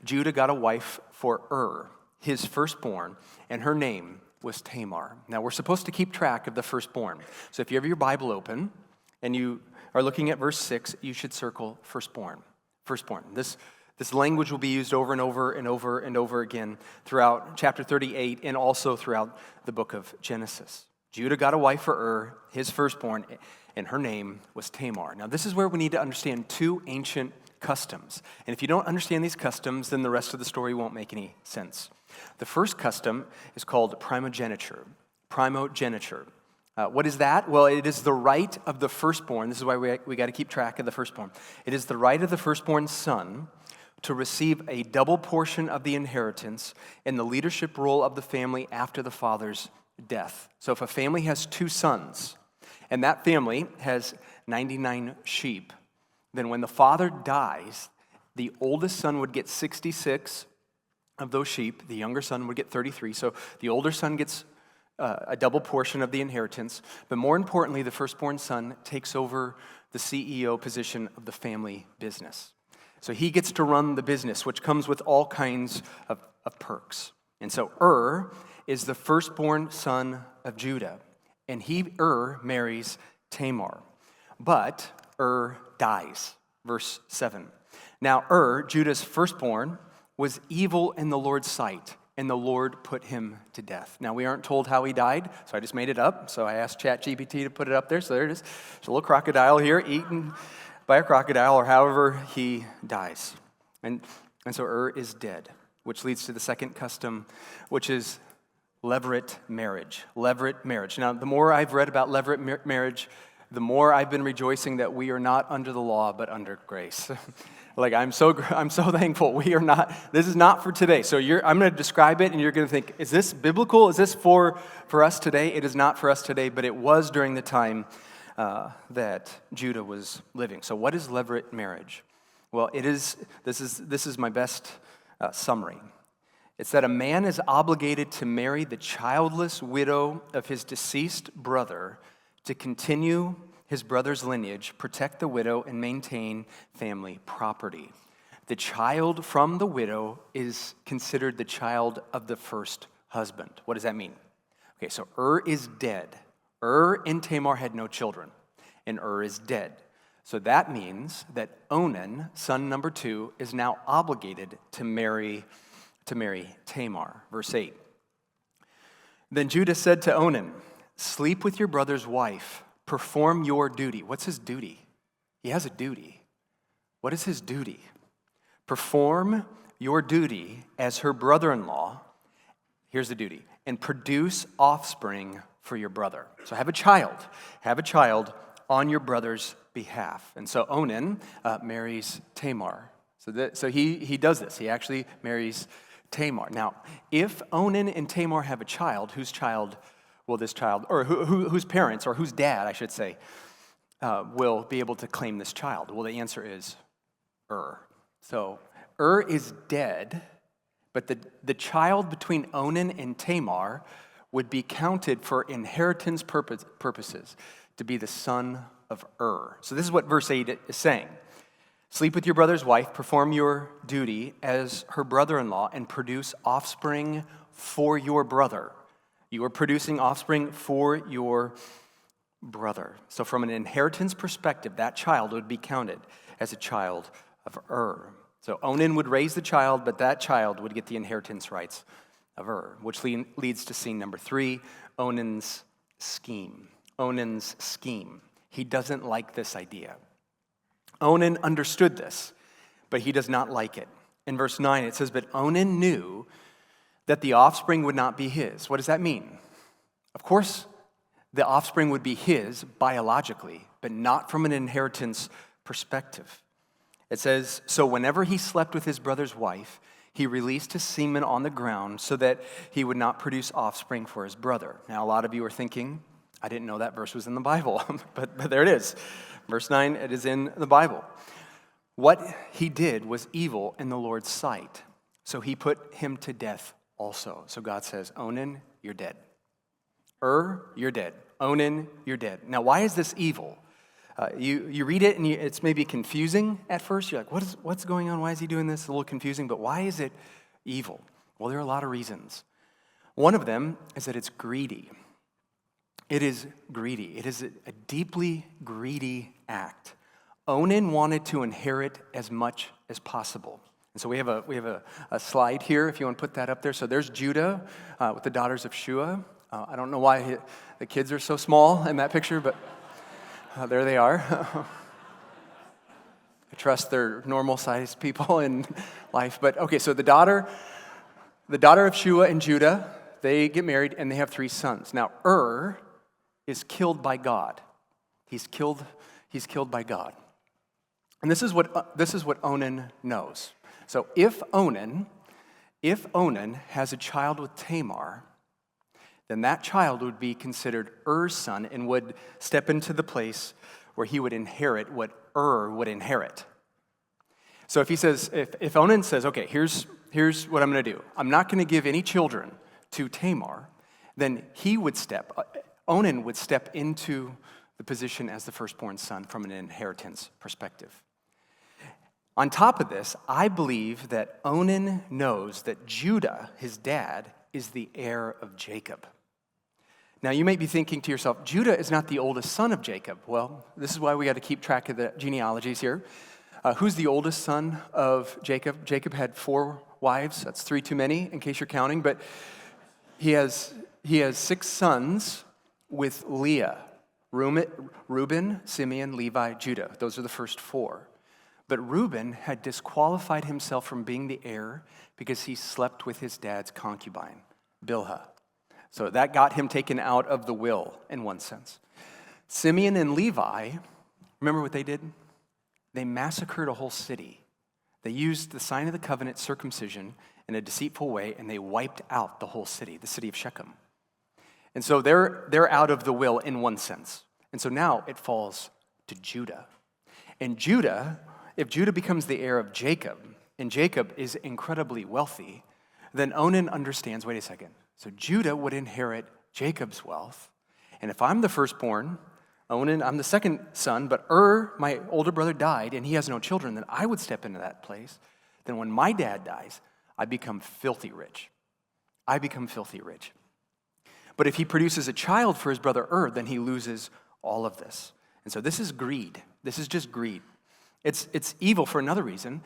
Judah got a wife for his firstborn, and her name was Tamar. Now, we're supposed to keep track of the firstborn. So if you have your Bible open and you are looking at verse 6, you should circle firstborn. Firstborn. This language will be used over and over and over and over again throughout chapter 38 and also throughout the book of Genesis. Judah got a wife for his firstborn, and her name was Tamar. Now, this is where we need to understand two ancient customs. And if you don't understand these customs, then the rest of the story won't make any sense. The first custom is called primogeniture. Primogeniture. What is that? Well, it is the right of the firstborn. This is why we got to keep track of the firstborn. It is the right of the firstborn son to receive a double portion of the inheritance in the leadership role of the family after the father's death. So if a family has two sons, and that family has 99 sheep, then when the father dies, the oldest son would get 66 of those sheep. The younger son would get 33. So the older son gets a double portion of the inheritance. But more importantly, the firstborn son takes over the CEO position of the family business. So he gets to run the business, which comes with all kinds of perks. And so is the firstborn son of Judah. And marries Tamar. But dies. Verse 7. Now Judah's firstborn, was evil in the Lord's sight, and the Lord put him to death. Now, we aren't told how he died, so I just made it up. So I asked ChatGPT to put it up there. So there it is. There's a little crocodile here, eaten by a crocodile, or however he dies. And so is dead, which leads to the second custom, which is levirate marriage. Levirate marriage. Now, the more I've read about levirate marriage, the more I've been rejoicing that we are not under the law, but under grace. Like, I'm so thankful we are not. This is not for today. So I'm going to describe it, and you're going to think, is this biblical? Is this for us today? It is not for us today, but it was during the time that Judah was living. So what is levirate marriage? Well, this is my best summary. It's that a man is obligated to marry the childless widow of his deceased brother to continue his brother's lineage, protect the widow, and maintain family property. The child from the widow is considered the child of the first husband. What does that mean? Okay, so is dead. And Tamar had no children, and is dead. So that means that Onan, son number 2, is now obligated to marry Tamar. Verse 8. Then Judah said to Onan, "Sleep with your brother's wife. Perform your duty." What's his duty? He has a duty. What is his duty? Perform your duty as her brother-in-law. Here's the duty. And produce offspring for your brother. So have a child. Have a child on your brother's behalf. And so Onan marries Tamar. So he does this. He actually marries Tamar. Now, if Onan and Tamar have a child, whose child will this child, or whose parents, or whose dad, I should say, will be able to claim this child? Well, the answer is So is dead, but the child between Onan and Tamar would be counted for inheritance purposes to be the son of So this is what verse 8 is saying. Sleep with your brother's wife, perform your duty as her brother-in-law, and produce offspring for your brother. You are producing offspring for your brother. So from an inheritance perspective, that child would be counted as a child of So Onan would raise the child, but that child would get the inheritance rights of which leads to scene number 3, Onan's scheme. Onan's scheme. He doesn't like this idea. Onan understood this, but he does not like it. In verse 9, it says, "But Onan knew that the offspring would not be his." What does that mean? Of course, the offspring would be his biologically, but not from an inheritance perspective. It says, "So whenever he slept with his brother's wife, he released his semen on the ground so that he would not produce offspring for his brother." Now, a lot of you are thinking, I didn't know that verse was in the Bible, but there it is. Verse 9, it is in the Bible. What he did was evil in the Lord's sight, so he put him to death also. So God says, Onan, you're dead. You're dead. Onan, you're dead. Now, why is this evil? You read it, and it's maybe confusing at first. You're like, what's going on? Why is he doing this? It's a little confusing, but why is it evil? Well, there are a lot of reasons. One of them is that it's greedy. It is greedy. It is a deeply greedy act. Onan wanted to inherit as much as possible. And so we have a slide here, if you want to put that up there. So there's Judah with the daughters of Shua. I don't know why the kids are so small in that picture, but there they are. I trust they're normal-sized people in life. But okay, so the daughter of Shua and Judah, they get married and they have 3 sons. Now is killed by God. He's killed by God. And this is what Onan knows. So if Onan has a child with Tamar, then that child would be considered Er's son and would step into the place where he would inherit what would inherit. So if Onan says, okay, here's what I'm going to do. I'm not going to give any children to Tamar, then Onan would step into the position as the firstborn son from an inheritance perspective. On top of this, I believe that Onan knows that Judah, his dad, is the heir of Jacob. Now, you may be thinking to yourself, Judah is not the oldest son of Jacob. Well, this is why we got to keep track of the genealogies here. Who's the oldest son of Jacob? Jacob had 4 wives. That's 3 too many, in case you're counting. But he has 6 sons with Leah. Reuben, Simeon, Levi, Judah. Those are the first 4. But Reuben had disqualified himself from being the heir because he slept with his dad's concubine, Bilhah. So that got him taken out of the will, in one sense. Simeon and Levi, remember what they did? They massacred a whole city. They used the sign of the covenant, circumcision, in a deceitful way, and they wiped out the whole city, the city of Shechem. And so they're out of the will in one sense. And so now it falls to Judah. And if Judah becomes the heir of Jacob, and Jacob is incredibly wealthy, then Onan understands, wait a second, so Judah would inherit Jacob's wealth. And if I'm the firstborn, Onan, I'm the second son, but my older brother, died, and he has no children, then I would step into that place. Then when my dad dies, I become filthy rich. But if he produces a child for his brother then he loses all of this. And so this is greed. This is just greed. It's evil for another reason.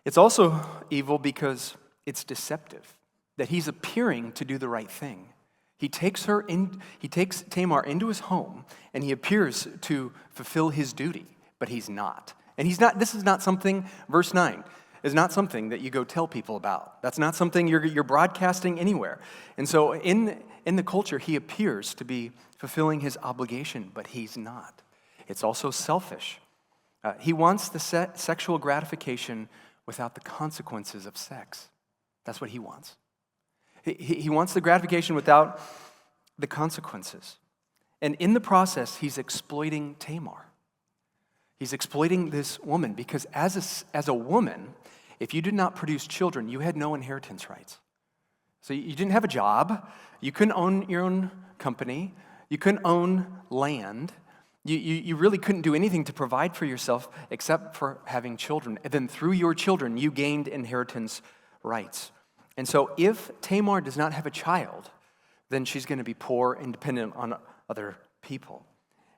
It's also evil because it's deceptive, that he's appearing to do the right thing. He takes Tamar into his home, and he appears to fulfill his duty, but he's not. And this is not something, verse 9, is not something that you go tell people about. That's not something you're broadcasting anywhere. And so in the culture, he appears to be fulfilling his obligation, but he's not. It's also selfish. He wants the sexual gratification without the consequences of sex. That's what he wants. He wants the gratification without the consequences. And in the process, he's exploiting Tamar. He's exploiting this woman because as a woman, if you did not produce children, you had no inheritance rights. So you didn't have a job. You couldn't own your own company. You couldn't own land. You really couldn't do anything to provide for yourself except for having children. And then through your children, you gained inheritance rights. And so if Tamar does not have a child, then she's going to be poor and dependent on other people.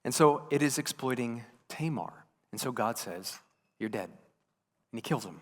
And so it is exploiting Tamar. And so God says, you're dead. And he kills him.